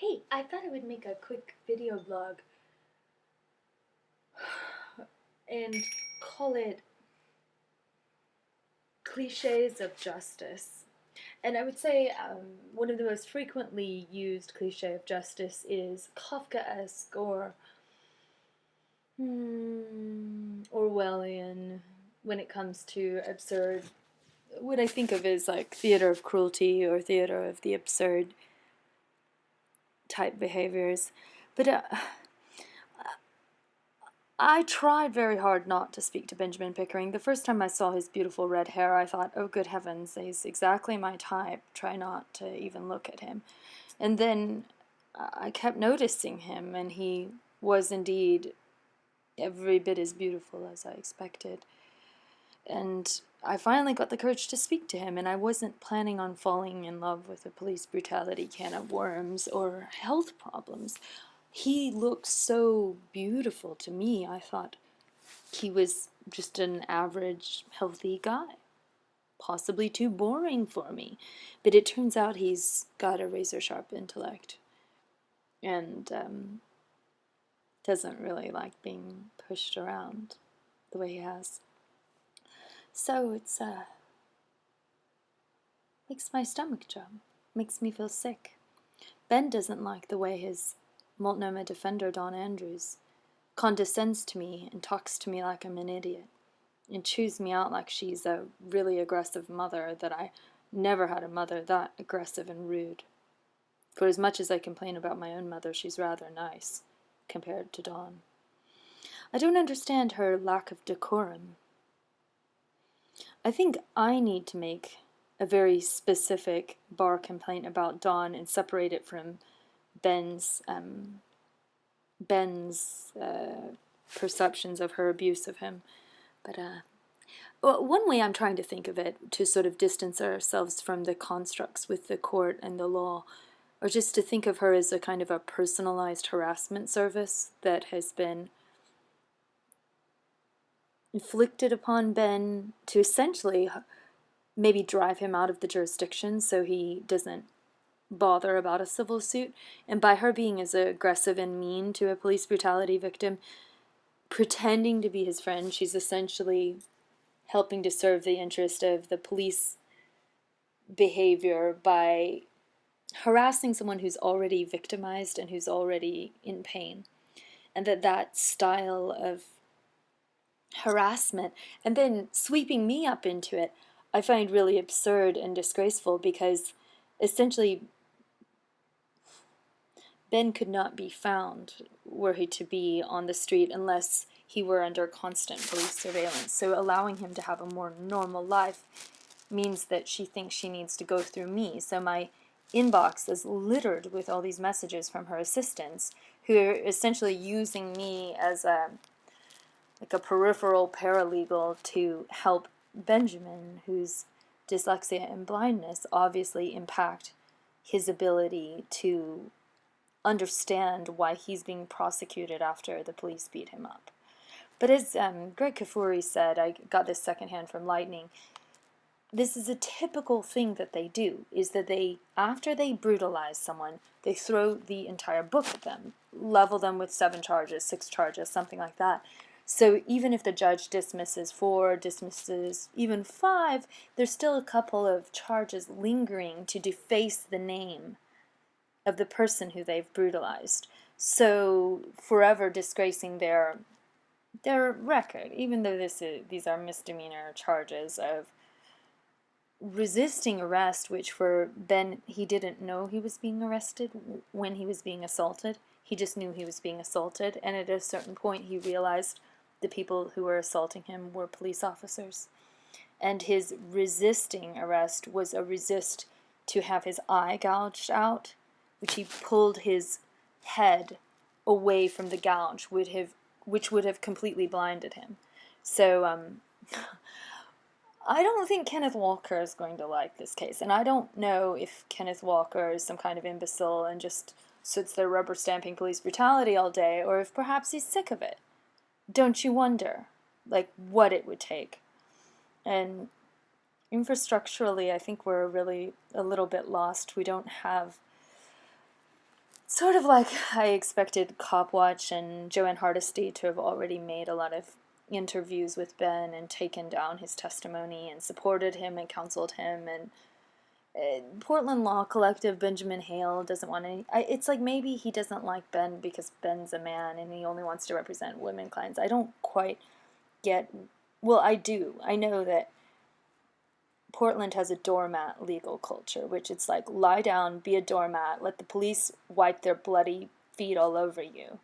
Hey, I thought I would make a quick video blog and call it Clichés of Justice. And I would say one of the most frequently used cliche of justice is Kafkaesque or Orwellian when it comes to absurd, what I think of as like theater of cruelty or theater of the absurd type behaviors. But I tried very hard not to speak to Benjamin Pickering. The first time I saw his beautiful red hair, I thought, oh, good heavens, he's exactly my type. Try not to even look at him. And then I kept noticing him, and he was indeed every bit as beautiful as I expected. And I finally got the courage to speak to him, and I wasn't planning on falling in love with a police brutality can of worms or health problems. He looked so beautiful to me, I thought he was just an average, healthy guy. Possibly too boring for me. But it turns out he's got a razor-sharp intellect. And doesn't really like being pushed around the way he has. So it's, makes my stomach jump. Makes me feel sick. Ben doesn't like the way his multnomad defender, Don Andrews, condescends to me and talks to me like I'm an idiot, and chews me out like she's a really aggressive mother, that I never had a mother that aggressive and rude. For as much as I complain about my own mother, she's rather nice, compared to Dawn. I don't understand her lack of decorum. I think I need to make a very specific bar complaint about Dawn and separate it from Ben's perceptions of her abuse of him. But well, one way I'm trying to think of it, to sort of distance ourselves from the constructs with the court and the law, or just to think of her as a kind of a personalized harassment service that has been inflicted upon Ben to essentially maybe drive him out of the jurisdiction so he doesn't bother about a civil suit. And by her being as aggressive and mean to a police brutality victim, pretending to be his friend, she's essentially helping to serve the interest of the police behavior by harassing someone who's already victimized and who's already in pain. And that style of harassment, and then sweeping me up into it, I find really absurd and disgraceful, because essentially Ben could not be found were he to be on the street unless he were under constant police surveillance. So allowing him to have a more normal life means that she thinks she needs to go through me. So my inbox is littered with all these messages from her assistants, who are essentially using me as a peripheral paralegal to help Benjamin, whose dyslexia and blindness obviously impact his ability to understand why he's being prosecuted after the police beat him up. But as Greg Kafuri said, I got this secondhand from Lightning, this is a typical thing that they do, is that they, after they brutalize someone, they throw the entire book at them, level them with 7 charges, 6 charges, something like that. So even if the judge dismisses 4, dismisses even 5, there's still a couple of charges lingering to deface the name of the person who they've brutalized. So forever disgracing their record, even though these are misdemeanor charges of resisting arrest, which for Ben, he didn't know he was being arrested when he was being assaulted. He just knew he was being assaulted, and at a certain point he realized the people who were assaulting him were police officers. And his resisting arrest was a resist to have his eye gouged out, which he pulled his head away from the gouge, which would have completely blinded him. So I don't think Kenneth Walker is going to like this case, and I don't know if Kenneth Walker is some kind of imbecile and just sits there rubber stamping police brutality all day, or if perhaps he's sick of it. Don't you wonder, like, what it would take? And infrastructurally, I think we're really a little bit lost. We don't have sort of like I expected Cop Watch and Joanne Hardesty to have already made a lot of interviews with Ben and taken down his testimony and supported him and counseled him. And Portland Law Collective, Benjamin Hale doesn't want any. It's like maybe he doesn't like Ben because Ben's a man and he only wants to represent women clients. I don't quite get. Well, I do. I know that Portland has a doormat legal culture, which it's like lie down, be a doormat, let the police wipe their bloody feet all over you,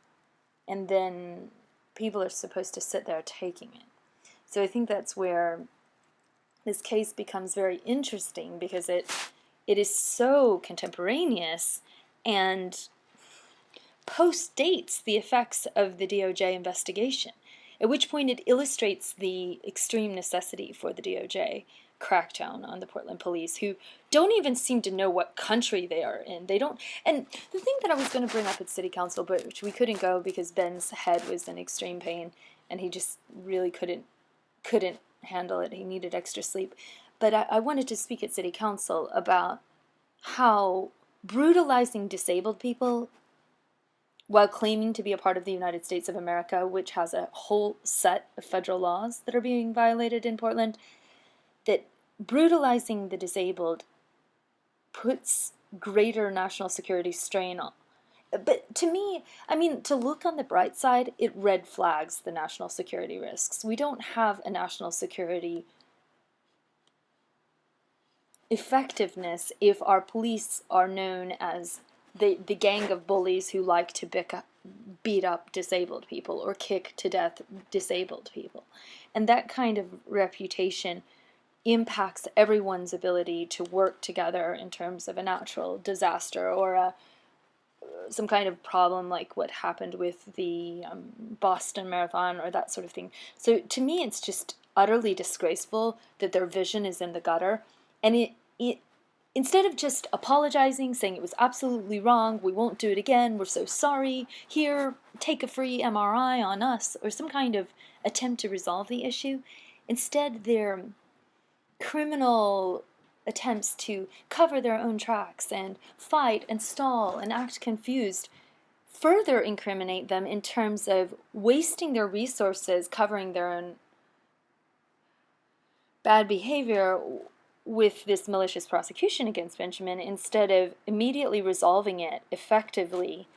and then people are supposed to sit there taking it. So I think that's where this case becomes very interesting, because it is so contemporaneous and post-dates the effects of the DOJ investigation, at which point it illustrates the extreme necessity for the DOJ crackdown on the Portland police, who don't even seem to know what country they are in. They don't. And the thing that I was going to bring up at City Council, but which we couldn't go because Ben's head was in extreme pain and he just really couldn't handle it. He needed extra sleep. But I wanted to speak at City Council about how brutalizing disabled people while claiming to be a part of the United States of America, which has a whole set of federal laws that are being violated in Portland, that brutalizing the disabled puts greater national security strain on. But to me, I mean, to look on the bright side, it red flags the national security risks. We don't have a national security effectiveness if our police are known as the gang of bullies who like to beat up disabled people or kick to death disabled people. And that kind of reputation impacts everyone's ability to work together in terms of a natural disaster or some kind of problem like what happened with the Boston Marathon or that sort of thing. So to me, it's just utterly disgraceful that their vision is in the gutter. And it instead of just apologizing, saying it was absolutely wrong, we won't do it again, we're so sorry, here, take a free MRI on us, or some kind of attempt to resolve the issue, instead they're criminal attempts to cover their own tracks and fight and stall and act confused further incriminate them in terms of wasting their resources covering their own bad behavior with this malicious prosecution against Benjamin, instead of immediately resolving it effectively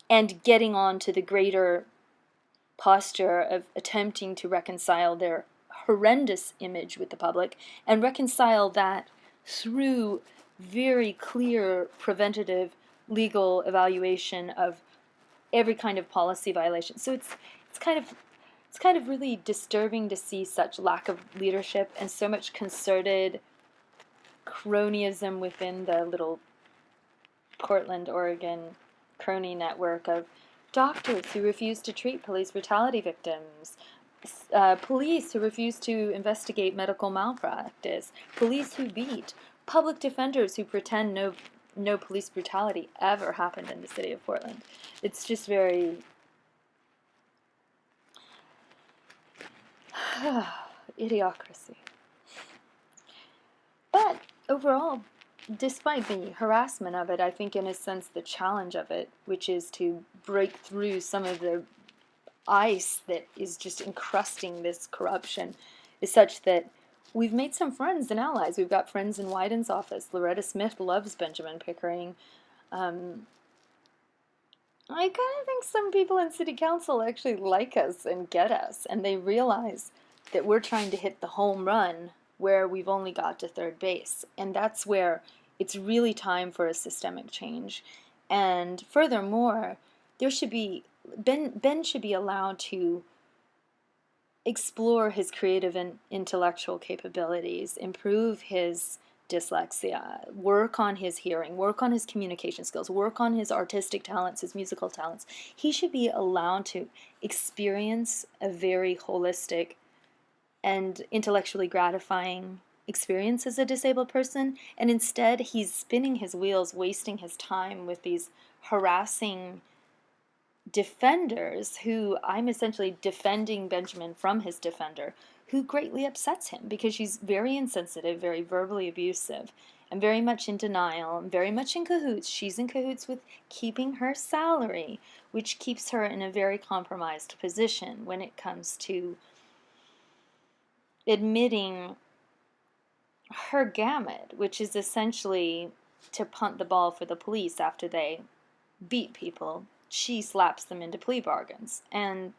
and getting on to the greater posture of attempting to reconcile their horrendous image with the public and reconcile that through very clear preventative legal evaluation of every kind of policy violation. So it's kind of really disturbing to see such lack of leadership and so much concerted cronyism within the little Portland, Oregon crony network of doctors who refuse to treat police brutality victims, police who refuse to investigate medical malpractice, police who beat, public defenders who pretend no police brutality ever happened in the city of Portland. It's just very idiocracy. But overall, despite the harassment of it, I think in a sense the challenge of it, which is to break through some of the ice that is just encrusting this corruption, is such that we've made some friends and allies. We've got friends in Wyden's office. Loretta Smith loves Benjamin Pickering. I kind of think some people in City Council actually like us and get us, and they realize that we're trying to hit the home run where we've only got to third base. And that's where it's really time for a systemic change. And furthermore, there should be Ben should be allowed to explore his creative and intellectual capabilities, improve his dyslexia, work on his hearing, work on his communication skills, work on his artistic talents, his musical talents. He should be allowed to experience a very holistic and intellectually gratifying experience as a disabled person, and instead he's spinning his wheels, wasting his time with these harassing defenders who I'm essentially defending Benjamin from his defender, who greatly upsets him because she's very insensitive, very verbally abusive, I'm very much in denial. I'm very much in cahoots. She's in cahoots with keeping her salary, which keeps her in a very compromised position when it comes to admitting her gamut, which is essentially to punt the ball for the police after they beat people. She slaps them into plea bargains. And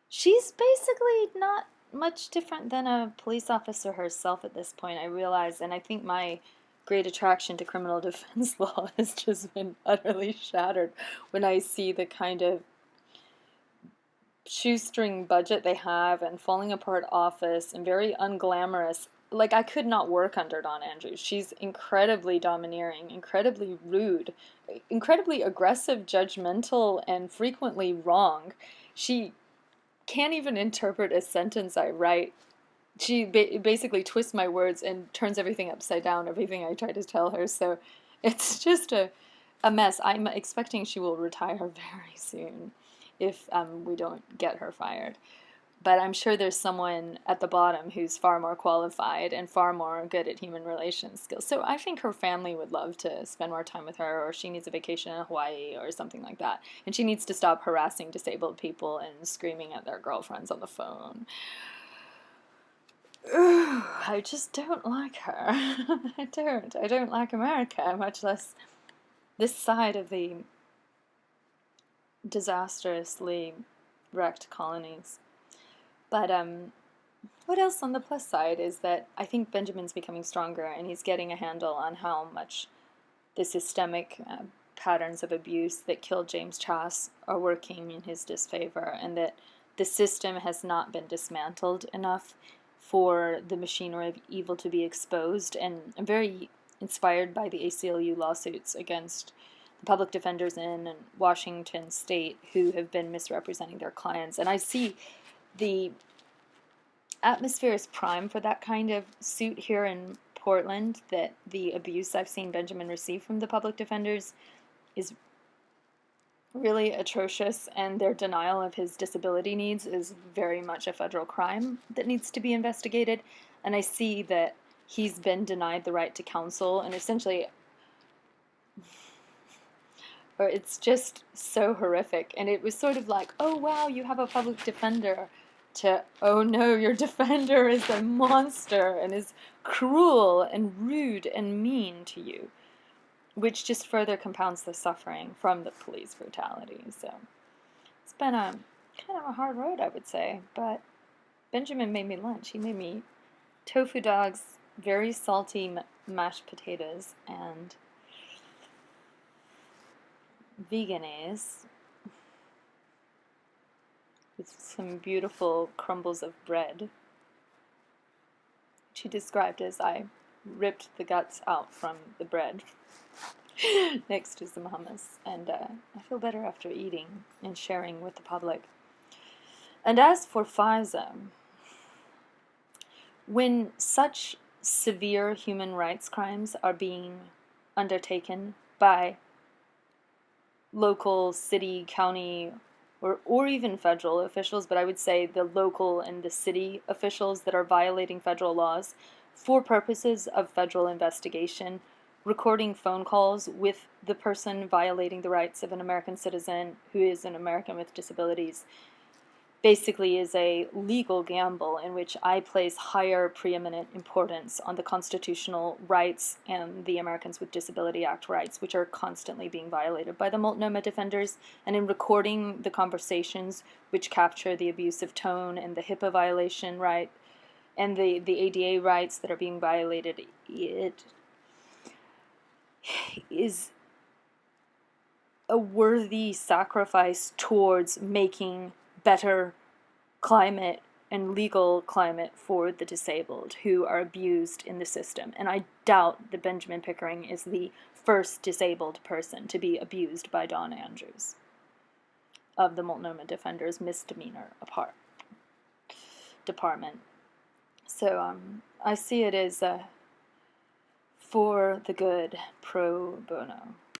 she's basically not much different than a police officer herself at this point, I realize. And I think my great attraction to criminal defense law has just been utterly shattered when I see the kind of shoestring budget they have and falling apart office and very unglamorous. Like, I could not work under Dawn Andrews. She's incredibly domineering, incredibly rude, incredibly aggressive, judgmental, and frequently wrong. She can't even interpret a sentence I write. She basically twists my words and turns everything upside down, everything I try to tell her. So it's just a mess. I'm expecting she will retire very soon if we don't get her fired. But I'm sure there's someone at the bottom who's far more qualified and far more good at human relations skills. So I think her family would love to spend more time with her, or she needs a vacation in Hawaii or something like that. And she needs to stop harassing disabled people and screaming at their girlfriends on the phone. Ugh, I just don't like her. I don't like America, much less this side of the disastrously wrecked colonies. But what else on the plus side is that I think Benjamin's becoming stronger, and he's getting a handle on how much the systemic patterns of abuse that killed James Chass are working in his disfavor, and that the system has not been dismantled enough for the machinery of evil to be exposed. And I'm very inspired by the ACLU lawsuits against the public defenders in Washington state who have been misrepresenting their clients. And I see the atmosphere is prime for that kind of suit here in Portland, that the abuse I've seen Benjamin receive from the public defenders is really atrocious, and their denial of his disability needs is very much a federal crime that needs to be investigated. And I see that he's been denied the right to counsel, and essentially, or it's just so horrific. And it was sort of like, oh wow, you have a public defender, to, oh no, your defender is a monster and is cruel and rude and mean to you, which just further compounds the suffering from the police brutality. So it's been a kind of a hard road, I would say, but Benjamin made me lunch. He made me tofu dogs, very salty mashed potatoes, and veganese with some beautiful crumbles of bread, which he described as I ripped the guts out from the bread next to some hummus. And I feel better after eating and sharing with the public. And as for FISA, when such severe human rights crimes are being undertaken by local, city, county, or even federal officials, but I would say the local and the city officials that are violating federal laws for purposes of federal investigation, recording phone calls with the person violating the rights of an American citizen who is an American with disabilities, basically is a legal gamble in which I place higher preeminent importance on the constitutional rights and the Americans with Disability Act rights, which are constantly being violated by the Multnomah defenders. And in recording the conversations which capture the abusive tone and the HIPAA violation right and the ADA rights that are being violated, it is a worthy sacrifice towards making better climate and legal climate for the disabled who are abused in the system. And I doubt that Benjamin Pickering is the first disabled person to be abused by Dawn Andrews of the Multnomah Defenders Misdemeanor Department. So I see it as for the good, pro bono.